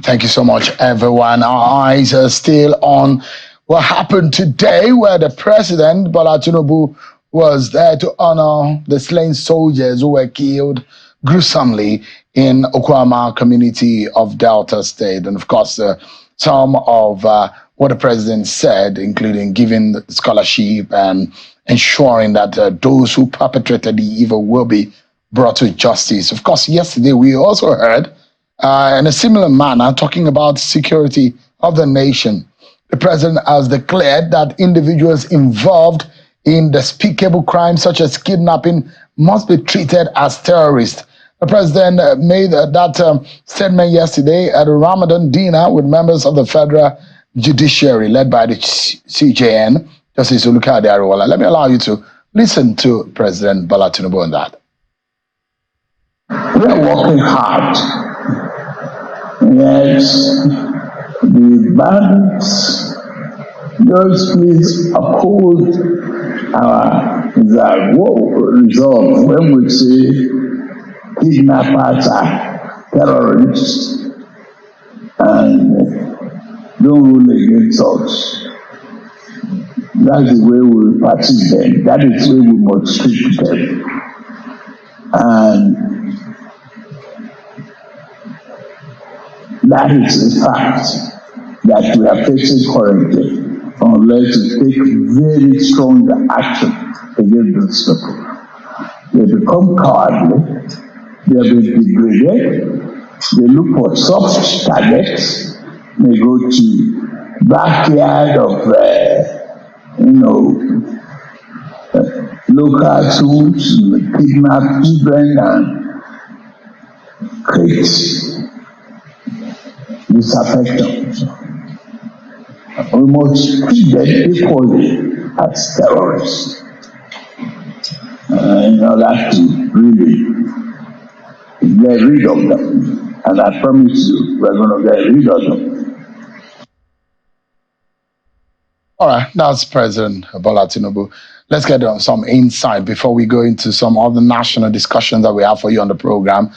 Thank you so much, everyone. Our eyes are still on what happened today, where the president, Bola Tinubu, was there to honor the slain soldiers who were killed gruesomely in Okwama community of Delta State. And of course, some of what the president said, including giving scholarship and ensuring that those who perpetrated the evil will be brought to justice. Of course, yesterday we also heard in a similar manner talking about security of the nation. The president has declared that individuals involved in despicable crimes such as kidnapping must be treated as terrorists. The president made that statement yesterday at a Ramadan dinner with members of the federal judiciary led by the CJN, Justice Olukade Ariwola. Let me allow you to listen to President Bola Tinubu on that. We are working hard. Yes, the bandits, just please uphold our resolve when we say kidnappers are terrorists and don't rule against us. That's the way we practice them. That is the way we must treat them. And that is a fact that we are facing currently, unless we take very strong action against these people. They become cowardly, they have been degraded, they look for soft targets, they go to backyard of local schools, kidnap children and create disaffection. We must treat them equally as terrorists in order to really get rid of them. And I promise you, we're going to get rid of them. All right, that's President Bola Tinubu. Let's get some insight before we go into some other national discussions that we have for you on the program.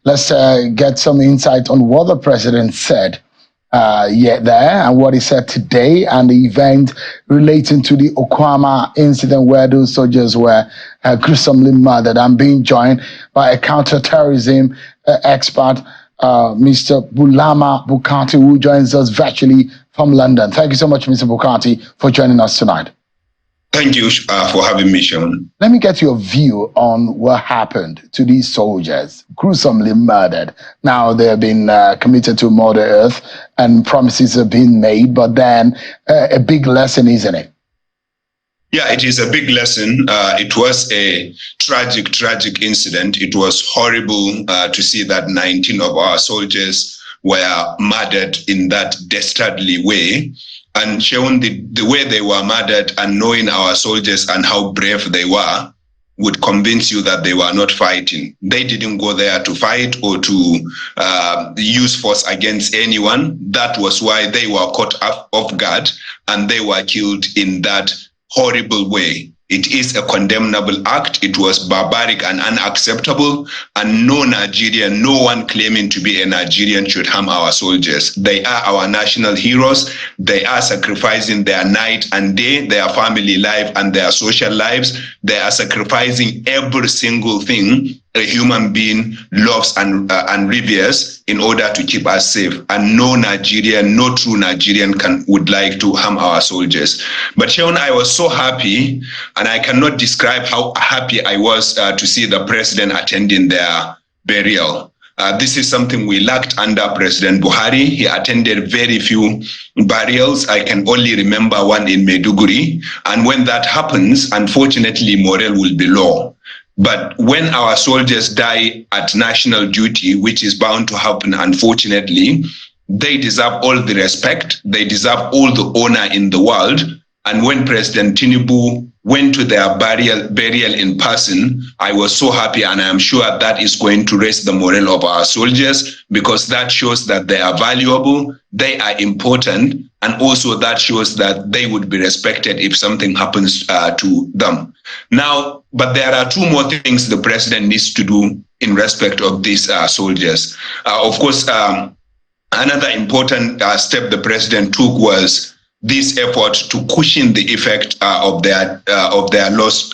Let's get some insight on what the president said there and what he said today and the event relating to the Okwama incident where those soldiers were gruesomely murdered. I'm being joined by a counterterrorism expert, Mr. Bulama Bukarti, who joins us virtually from London. Thank you so much, Mr. Bukarti, for joining us tonight. Thank you for having me, Sean. Let me get your view on what happened to these soldiers, gruesomely murdered. Now they've been committed to Mother Earth and promises have been made, but then a big lesson, isn't it? Yeah, it is a big lesson. It was a tragic incident. It was horrible to see that 19 of our soldiers were murdered in that dastardly way. And showing the way they were murdered and knowing our soldiers and how brave they were would convince you that they were not fighting. They didn't go there to fight or to use force against anyone. That was why they were caught off guard and they were killed in that horrible way. It is a condemnable act. It was barbaric and unacceptable, and no Nigerian, no one claiming to be a Nigerian should harm our soldiers. They are our national heroes. They are sacrificing their night and day, their family life and their social lives. They are sacrificing every single thing a human being loves and reveres in order to keep us safe. And no Nigerian, no true Nigerian would like to harm our soldiers. But Sean, I was so happy, and I cannot describe how happy I was to see the president attending their burial. This is something we lacked under President Buhari. He attended very few burials. I can only remember one in Maiduguri. And when that happens, unfortunately, morale will be low. But when our soldiers die at national duty, which is bound to happen, unfortunately, they deserve all the respect. They deserve all the honor in the world. And when President Tinubu went to their burial in person, I was so happy, and I am sure that is going to raise the morale of our soldiers, because that shows that they are valuable, they are important, and also that shows that they would be respected if something happens to them. Now, but there are two more things the president needs to do in respect of these soldiers. Of course, Another important step the president took was this effort to cushion the effect of their loss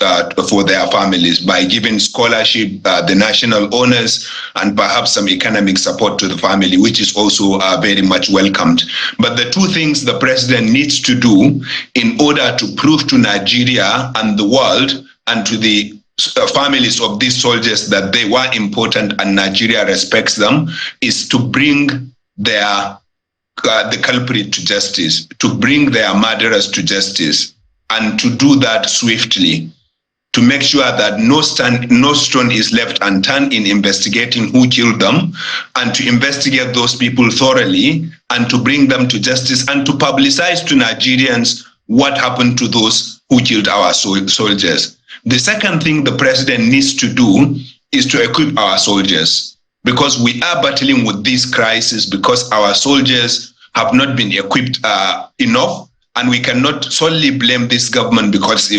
for their families by giving scholarship, the national honors, and perhaps some economic support to the family, which is also very much welcomed. But the two things the president needs to do in order to prove to Nigeria and the world and to the families of these soldiers that they were important and Nigeria respects them is to bring the culprit to justice, to bring their murderers to justice, and to do that swiftly, to make sure that no stone is left unturned in investigating who killed them, and to investigate those people thoroughly, and to bring them to justice, and to publicize to Nigerians what happened to those who killed our soldiers. The second thing the president needs to do is to equip our soldiers, because we are battling with this crisis because our soldiers have not been equipped enough, and we cannot solely blame this government because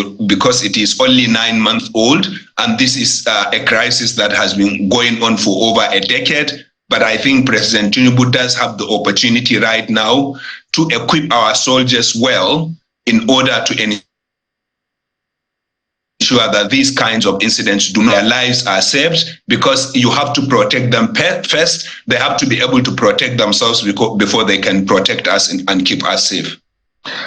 it is only 9 months old, and this is a crisis that has been going on for over a decade. But I think President Tinubu does have the opportunity right now to equip our soldiers well in order to ensure that these kinds of incidents do not, their lives are saved, because you have to protect them first. They have to be able to protect themselves before they can protect us and keep us safe.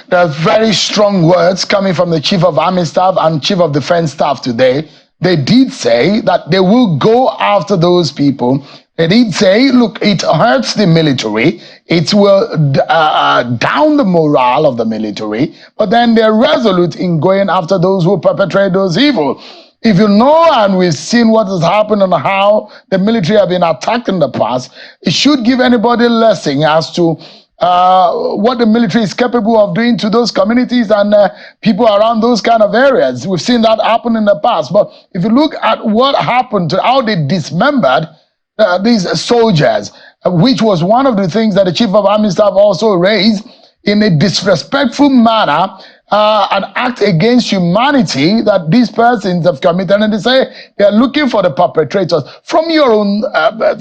There are very strong words coming from the Chief of Army Staff and Chief of Defense Staff today. They did say that they will go after those people. They did say, look, it hurts the military. It will down the morale of the military, but then they're resolute in going after those who perpetrate those evil. If you know, and we've seen what has happened and how the military have been attacked in the past, it should give anybody a lesson as to what the military is capable of doing to those communities and people around those kind of areas. We've seen that happen in the past. But if you look at what happened to how they dismembered these soldiers, which was one of the things that the Chief of Army Staff also raised in a disrespectful manner, an act against humanity that these persons have committed, and they say they're looking for the perpetrators. From your own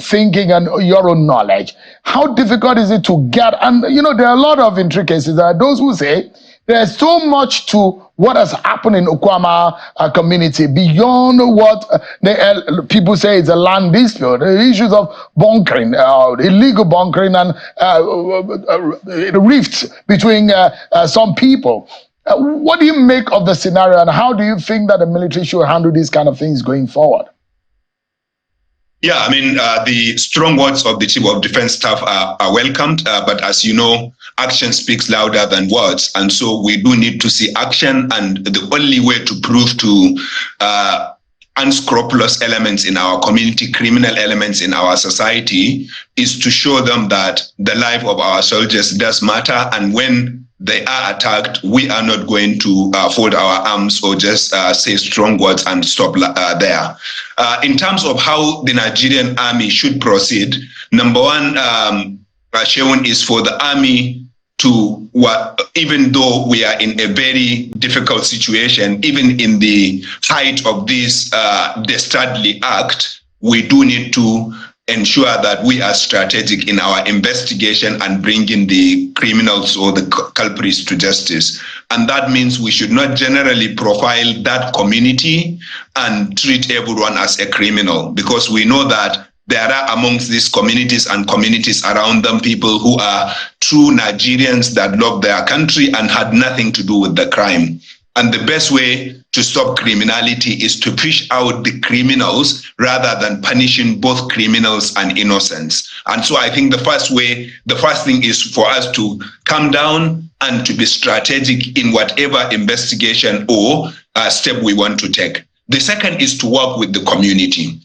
thinking and your own knowledge, how difficult is it to get? And you know, there are a lot of intricacies. There are those who say there's so much to what has happened in Okwama community beyond what people say is a land dispute. The issues of bunkering, illegal bunkering, and rifts between some people. What do you make of the scenario, and how do you think that the military should handle these kind of things going forward? Yeah, I mean, the strong words of the Chief of Defense Staff are welcomed, but as you know, action speaks louder than words. And so we do need to see action, and the only way to prove to unscrupulous elements in our community, criminal elements in our society, is to show them that the life of our soldiers does matter, and when they are attacked, we are not going to fold our arms or just say strong words and stop there. In terms of how the Nigerian army should proceed, number one, Shewon, is for the army to, even though we are in a very difficult situation, even in the height of this dastardly act, we do need to ensure that we are strategic in our investigation and bringing the criminals or the culprits to justice. And that means we should not generally profile that community and treat everyone as a criminal, because we know that there are amongst these communities and communities around them people who are true Nigerians that love their country and had nothing to do with the crime. And the best way to stop criminality is to fish out the criminals rather than punishing both criminals and innocents. And so I think the first thing is for us to calm down and to be strategic in whatever investigation or step we want to take. The second is to work with the community.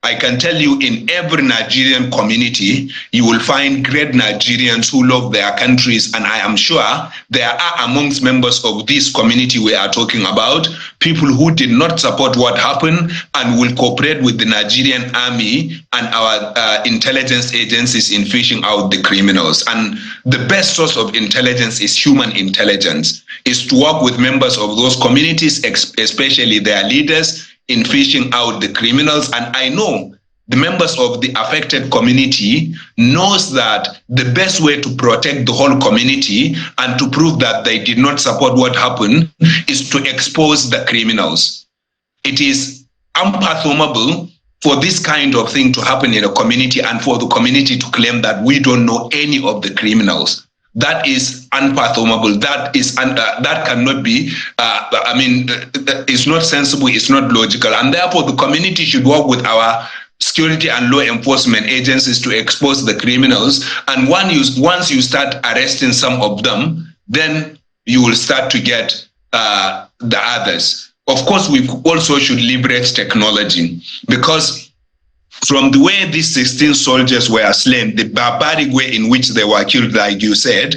I can tell you, in every Nigerian community, you will find great Nigerians who love their countries, and I am sure there are amongst members of this community we are talking about people who did not support what happened and will cooperate with the Nigerian army and our intelligence agencies in fishing out the criminals. And the best source of intelligence is human intelligence, is to work with members of those communities, especially their leaders, in fishing out the criminals. And I know the members of the affected community knows that the best way to protect the whole community and to prove that they did not support what happened is to expose the criminals. It is unfathomable for this kind of thing to happen in a community and for the community to claim that we don't know any of the criminals. That is unfathomable. That cannot be. It's not sensible. It's not logical, and therefore the community should work with our security and law enforcement agencies to expose the criminals. And once you start arresting some of them, then you will start to get the others. Of course, we also should liberate technology, because from the way these 16 soldiers were slain, the barbaric way in which they were killed, like you said,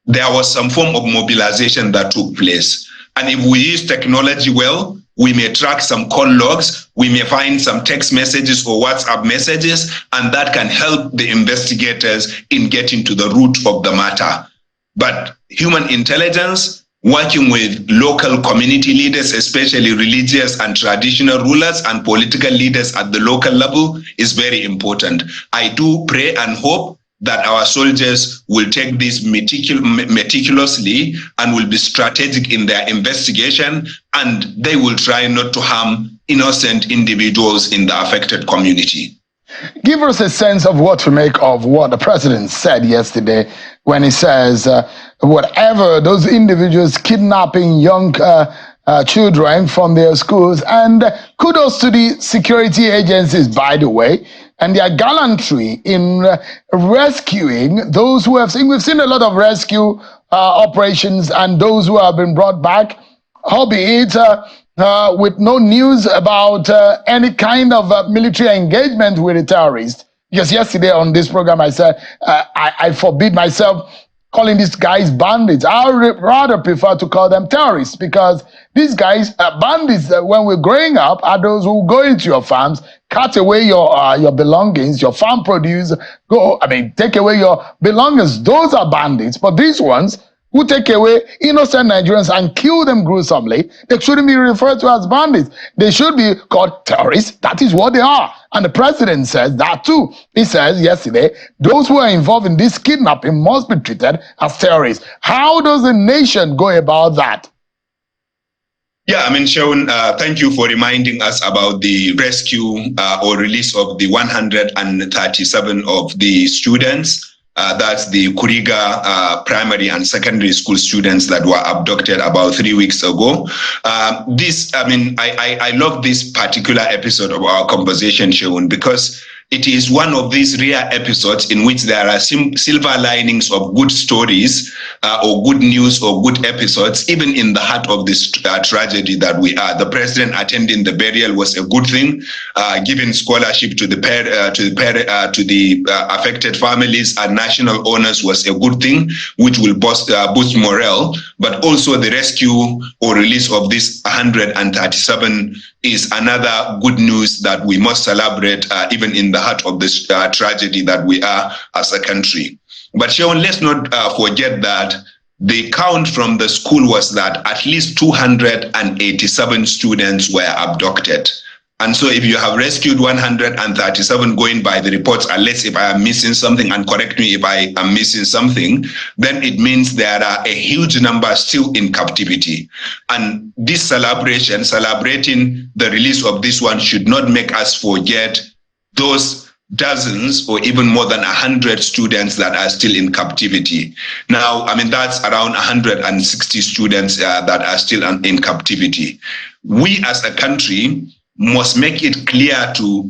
there was some form of mobilization that took place. And if we use technology well, we may track some call logs, we may find some text messages or WhatsApp messages, and that can help the investigators in getting to the root of the matter. But human intelligence, working with local community leaders, especially religious and traditional rulers and political leaders at the local level, is very important. I do pray and hope that our soldiers will take this meticulously and will be strategic in their investigation, and they will try not to harm innocent individuals in the affected community. Give us a sense of what to make of what the president said yesterday when he says whatever those individuals kidnapping young children from their schools, and kudos to the security agencies, by the way, and their gallantry in rescuing those who have seen. We've seen a lot of rescue operations and those who have been brought back, albeit with no news about any kind of military engagement with the terrorists. Because yesterday on this program, I said I forbid myself calling these guys bandits. I would rather prefer to call them terrorists, because these guys, bandits, when we're growing up, are those who go into your farms, cut away your belongings, your farm produce, take away your belongings. Those are bandits. But these ones who take away innocent Nigerians and kill them gruesomely, they shouldn't be referred to as bandits. They should be called terrorists. That is what they are. And the president says that too. He says yesterday, those who are involved in this kidnapping must be treated as terrorists. How does a nation go about that? Yeah, Shaun, thank you for reminding us about the rescue or release of the 137 of the students. That's the Kuriga primary and secondary school students that were abducted about 3 weeks ago. I love this particular episode of our conversation, Shaun, because it is one of these rare episodes in which there are silver linings of good stories or good news or good episodes, even in the heart of this tragedy that we are. The president attending the burial was a good thing. Giving scholarship to the affected families and national honors was a good thing, which will boost morale. But also the rescue or release of this 137 is another good news that we must celebrate, even in the heart of this tragedy that we are as a country. But Shaun, let's not forget that the count from the school was that at least 287 students were abducted. And so if you have rescued 137 going by the reports, unless if I am missing something, and correct me if I am missing something, then it means there are a huge number still in captivity. And this celebrating the release of this one should not make us forget those dozens or even more than 100 students that are still in captivity. Now, that's around 160 students that are still in captivity. We as a country must make it clear to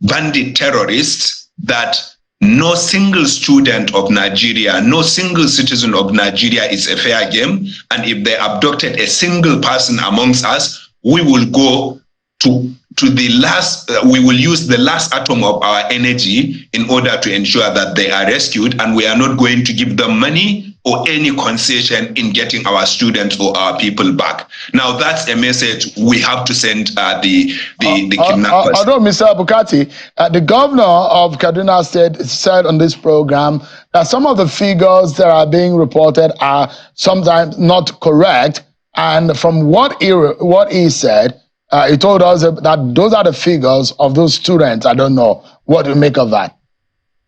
bandit terrorists that no single student of Nigeria, no single citizen of Nigeria is a fair game. And if they abducted a single person amongst us, we will go to the last, we will use the last atom of our energy in order to ensure that they are rescued, and we are not going to give them money or any concession in getting our students or our people back. Now, that's a message we have to send the kidnappers. Although, Mr. Bukarti, the governor of Kaduna State said on this program that some of the figures that are being reported are sometimes not correct, and from what he said, He told us that those are the figures of those students. I don't know what to make of that.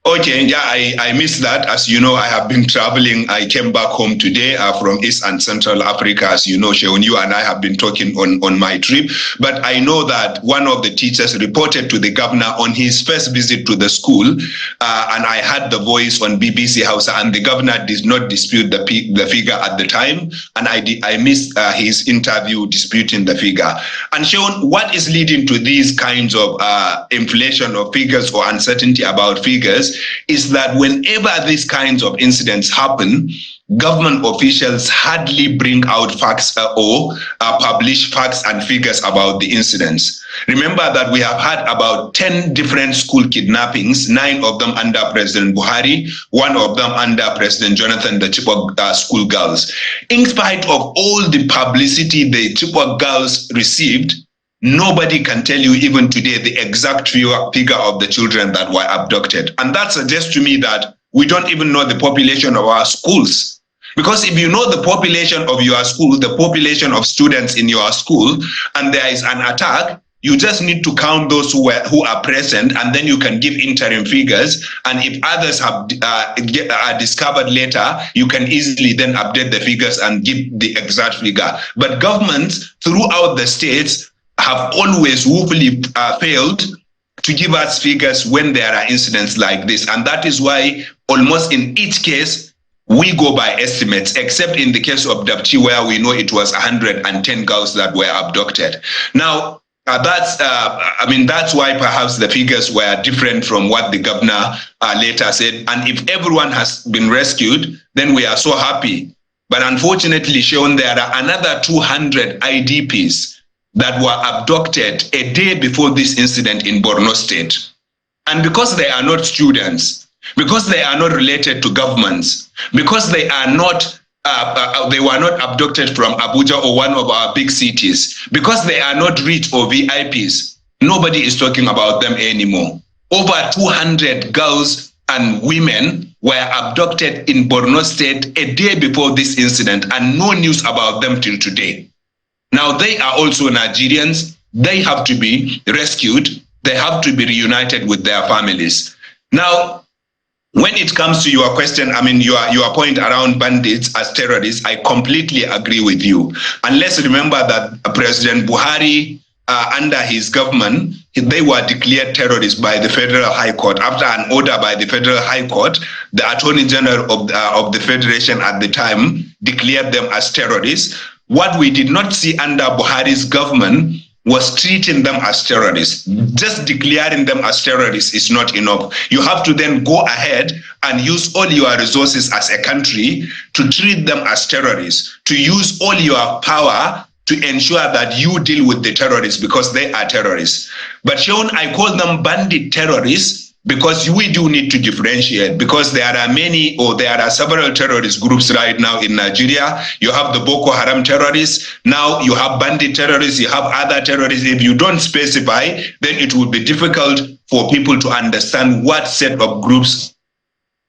Okay, yeah, I missed that. As you know, I have been traveling. I came back home today from East and Central Africa. As you know, Sheon, you and I have been talking on my trip. But I know that one of the teachers reported to the governor on his first visit to the school, and I had the voice on BBC House, and the governor did not dispute the figure at the time, and I missed his interview disputing the figure. And Sheon, what is leading to these kinds of inflation of figures or uncertainty about figures is that whenever these kinds of incidents happen, government officials hardly bring out facts or publish facts and figures about the incidents. Remember that we have had about 10 different school kidnappings, 9 of them under President Buhari, 1 of them under President Jonathan, the Chibok school girls. In spite of all the publicity the Chibok girls received, nobody can tell you even today the exact figure of the children that were abducted. And that suggests to me that we don't even know the population of our schools. Because if you know the population of your school, the population of students in your school, and there is an attack, you just need to count those who are present, and then you can give interim figures. And if others are discovered later, you can easily then update the figures and give the exact figure. But governments throughout the states have always woefully failed to give us figures when there are incidents like this. And that is why almost in each case, we go by estimates, except in the case of Abducted, where we know it was 110 girls that were abducted. Now, that's why perhaps the figures were different from what the governor later said. And if everyone has been rescued, then we are so happy. But unfortunately, Sheon, there are another 200 IDPs that were abducted a day before this incident in Borno State. And because they are not students, because they are not related to governments, because they are not they were not abducted from Abuja or one of our big cities, because they are not rich or VIPs, nobody is talking about them anymore. Over 200 girls and women were abducted in Borno State a day before this incident, and no news about them till today. Now, they are also Nigerians. They have to be rescued. They have to be reunited with their families. Now, when it comes to your question, your point around bandits as terrorists, I completely agree with you. And let's remember that President Buhari, under his government, they were declared terrorists by the Federal High Court. After an order by the Federal High Court, the Attorney General of the Federation at the time declared them as terrorists. What we did not see under Buhari's government was treating them as terrorists. Just declaring them as terrorists is not enough. You have to then go ahead and use all your resources as a country to treat them as terrorists, to use all your power to ensure that you deal with the terrorists because they are terrorists. But Sheon, I call them bandit terrorists because we do need to differentiate, because there are several terrorist groups right now in Nigeria. You have the Boko Haram terrorists, now you have bandit terrorists, you have other terrorists. If you don't specify, then it will be difficult for people to understand what set of groups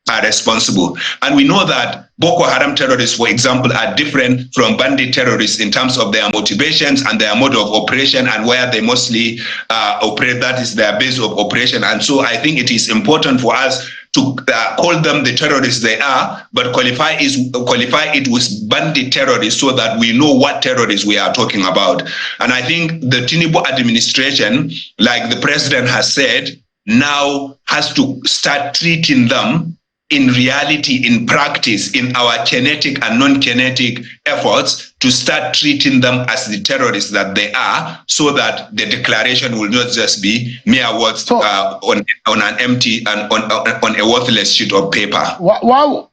are responsible. And we know that Boko Haram terrorists, for example, are different from bandit terrorists in terms of their motivations and their mode of operation and where they mostly operate. That is their base of operation. And so I think it is important for us to call them the terrorists they are, but qualify it with bandit terrorists so that we know what terrorists we are talking about. And I think the Tinubu administration, like the president has said, now has to start treating them in reality, in practice, in our kinetic and non-kinetic efforts to start treating them as the terrorists that they are, so that the declaration will not just be mere words on an empty and on a worthless sheet of paper. How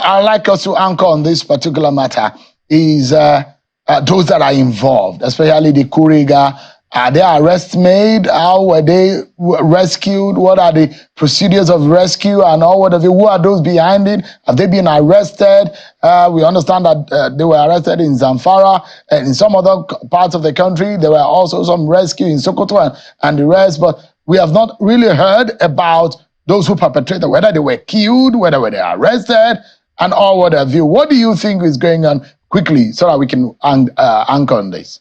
I like us to anchor on this particular matter is those that are involved, especially the Kuriga. Are they arrests made? How were they rescued? What are the procedures of rescue and all whatever? Who are those behind it? Have they been arrested? We understand that they were arrested in Zamfara and in some other parts of the country. There were also some rescue in Sokoto and the rest, but we have not really heard about those who perpetrated, whether they were killed, whether they were arrested, and all whatever. What do you think is going on quickly so that we can anchor on this?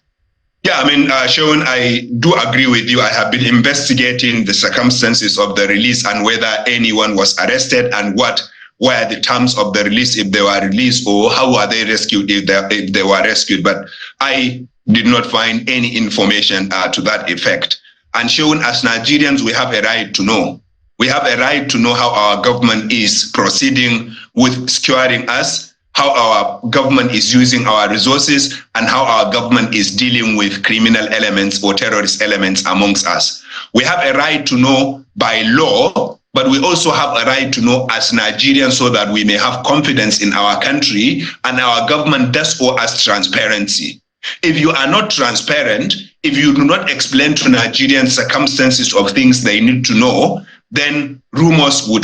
Yeah, I mean, Sean, I do agree with you. I have been investigating the circumstances of the release and whether anyone was arrested and what were the terms of the release, if they were released, or how were they rescued if they were rescued. But I did not find any information to that effect. And Sean, as Nigerians, we have a right to know. We have a right to know how our government is proceeding with securing us, how our government is using our resources, and how our government is dealing with criminal elements or terrorist elements amongst us. We have a right to know by law, but we also have a right to know as Nigerians so that we may have confidence in our country, and our government does owe us transparency. If you are not transparent, if you do not explain to Nigerians circumstances of things they need to know, then rumors will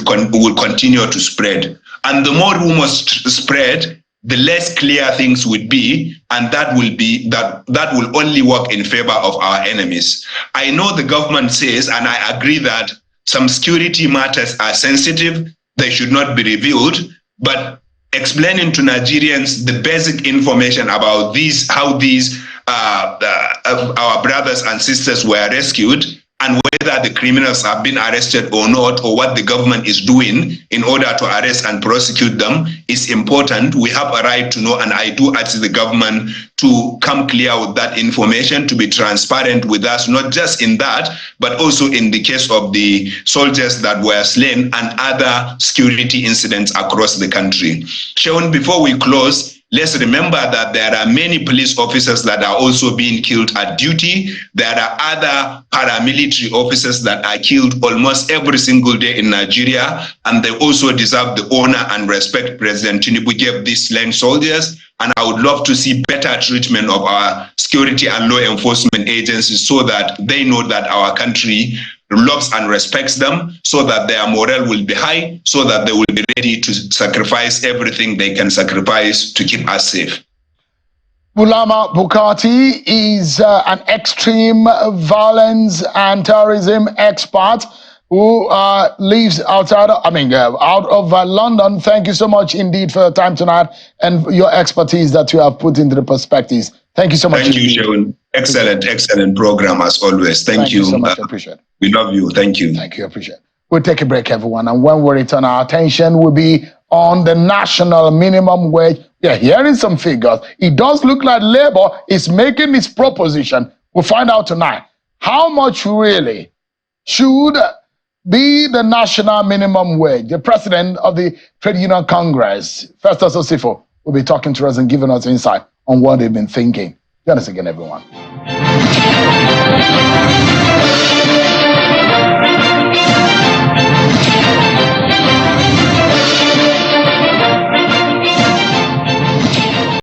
continue to spread. And the more rumors spread, the less clear things would be, and that will only work in favor of our enemies. I know the government says, and I agree, that some security matters are sensitive, they should not be revealed, but explaining to Nigerians the basic information about these, how these our brothers and sisters were rescued, and whether the criminals have been arrested or not, or what the government is doing in order to arrest and prosecute them is important. We have a right to know, and I do urge the government to come clear with that information, to be transparent with us, not just in that, but also in the case of the soldiers that were slain and other security incidents across the country. Sean, before we close, let's remember that there are many police officers that are also being killed at duty. There are other paramilitary officers that are killed almost every single day in Nigeria, and they also deserve the honor and respect President Tinubu gave these slain soldiers. And I would love to see better treatment of our security and law enforcement agencies so that they know that our country loves and respects them, so that their morale will be high, so that they will be ready to sacrifice everything they can sacrifice to keep us safe. Bulama Bukarti is an extreme violence and terrorism expert who lives outside, out of London. Thank you so much indeed for your time tonight and your expertise that you have put into the perspectives. Thank you so much. Thank you, Sean. Excellent program as always. Thank you so much. I appreciate it. We love you. Thank you. Thank you. I appreciate it. We'll take a break, everyone. And when we return, our attention will be on the national minimum wage. We are hearing some figures. It does look like Labour is making its proposition. We'll find out tonight how much really should be the national minimum wage. The president of the Trade Union Congress, Festus Osifo, will be talking to us and giving us insight on what they've been thinking. Join us again, everyone.